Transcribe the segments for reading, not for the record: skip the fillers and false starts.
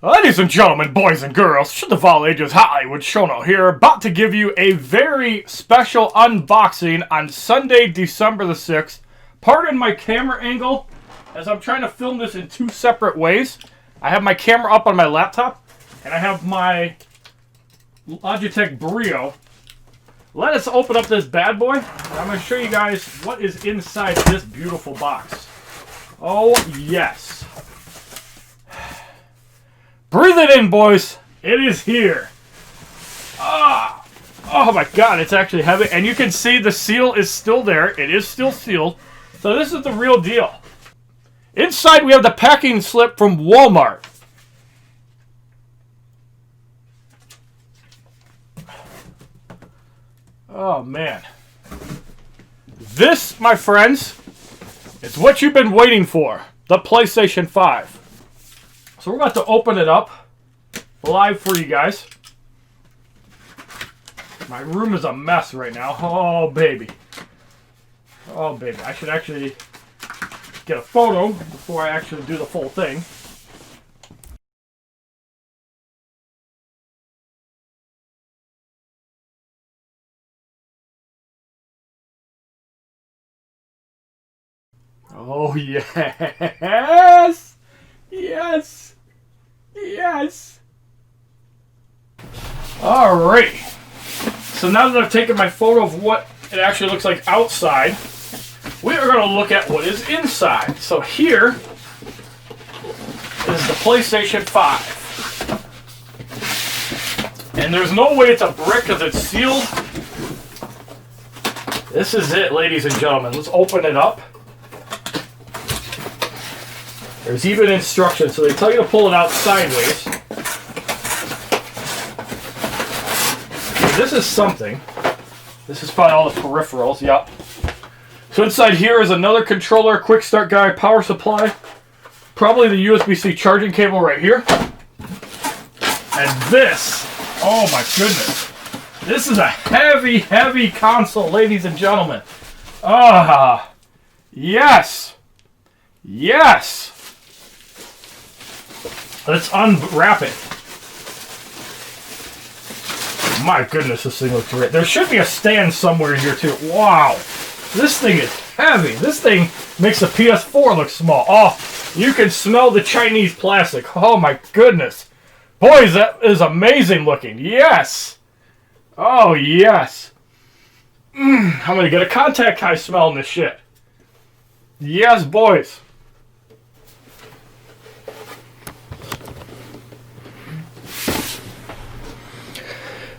Ladies and gentlemen, boys and girls, shit of all ages, HollywoodShono here, about to give you a very special unboxing on Sunday, December the 6th. Pardon my camera angle, as I'm trying to film this in two separate ways. I have my camera up on my laptop, and I have my Logitech Brio. Let us open up this bad boy, and I'm going to show you guys what is inside this beautiful box. Oh, yes. Breathe it in, boys. It is here. Oh my god, it's actually heavy. And you can see the seal is still there. It is still sealed. So this is the real deal. Inside we have the packing slip from Walmart. Oh man. This, my friends, is what you've been waiting for. The PlayStation 5. So we're about to open it up live for you guys. My room is a mess right now. Oh, baby. Oh, baby. I should actually get a photo before I actually do the full thing. Oh, yes! Yes! Yes! Alright. So now that I've taken my photo of what it actually looks like outside, we are going to look at what is inside. So here is the PlayStation 5. And there's no way it's a brick because it's sealed. This is it, ladies and gentlemen. Let's open it up. There's even instructions, so they tell you to pull it out sideways. This is something. This is probably all the peripherals, yep. So inside here is another controller, quick start guide, power supply. Probably the USB-C charging cable right here. And this, oh my goodness. This is a heavy, heavy console, ladies and gentlemen. Ah, yes. Yes. Let's unwrap it. My goodness, this thing looks great. There should be a stand somewhere in here too. Wow. This thing is heavy. This thing makes the PS4 look small. Oh, you can smell the Chinese plastic. Oh my goodness. Boys, that is amazing looking. Yes. Oh, yes. I'm going to get a contact high smell in this shit. Yes, boys.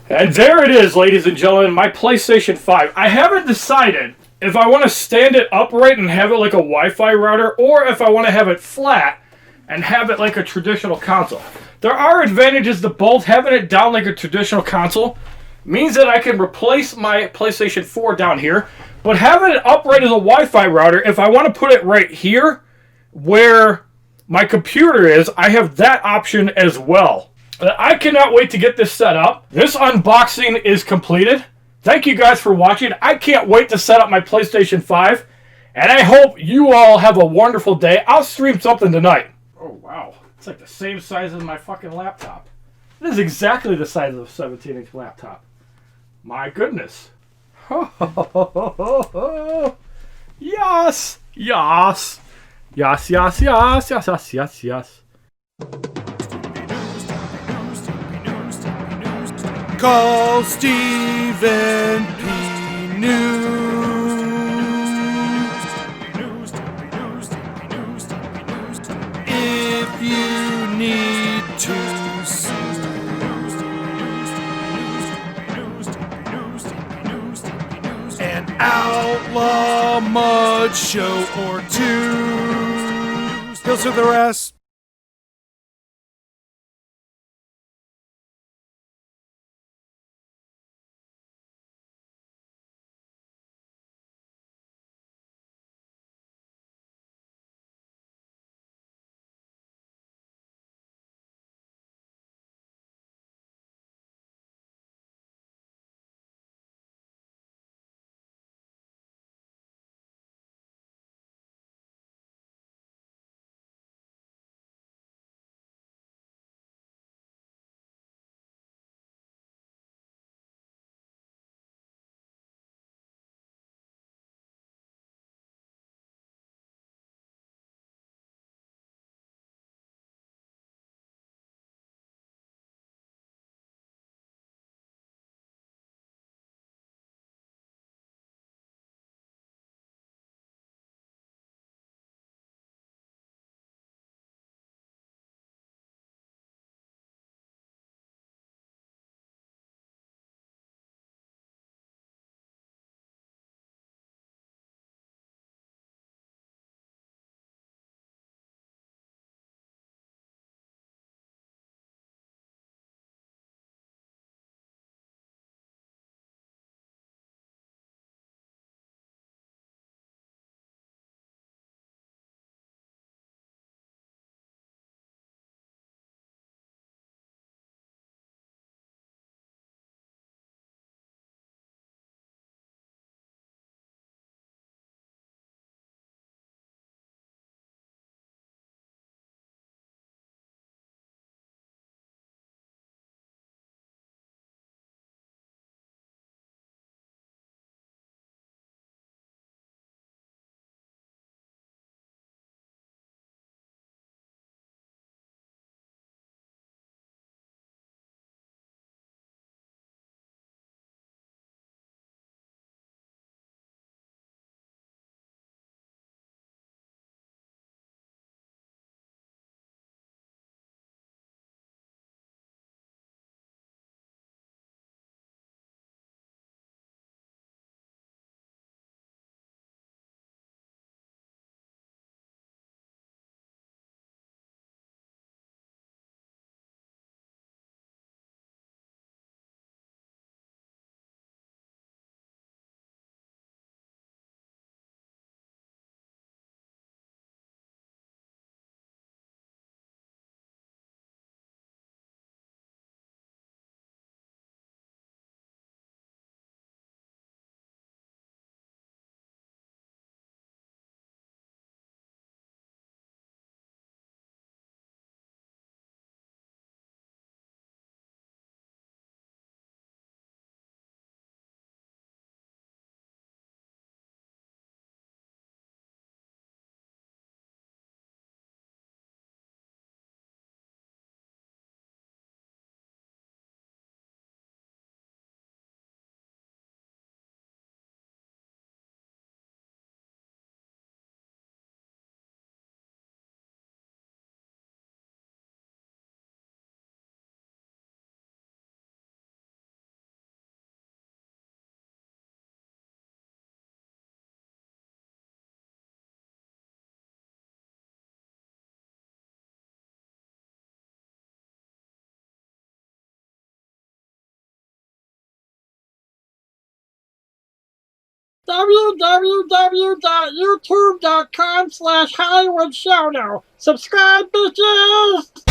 And there it is, ladies and gentlemen, my PlayStation 5. I haven't decided if I want to stand it upright and have it like a Wi-Fi router, or if I want to have it flat and have it like a traditional console. There are advantages to both. Having it down like a traditional console means that I can replace my PlayStation 4 down here, but having it upright as a Wi-Fi router, if I want to put it right here where my computer is, I have that option as well. I cannot wait to get this set up. This unboxing is completed. Thank you guys for watching. I can't wait to set up my PlayStation 5. And I hope you all have a wonderful day. I'll stream something tonight. Oh, wow. It's like the same size as my fucking laptop. It is exactly the size of a 17-inch laptop. My goodness. Yes. Yes. Yes, yes, yes, yes, yes, yes, yes. Call Stephen P. News. If you need to sue an outlaw mud show or two, he'll sue the rest. www.youtube.com/HollywoodShono. Subscribe, bitches!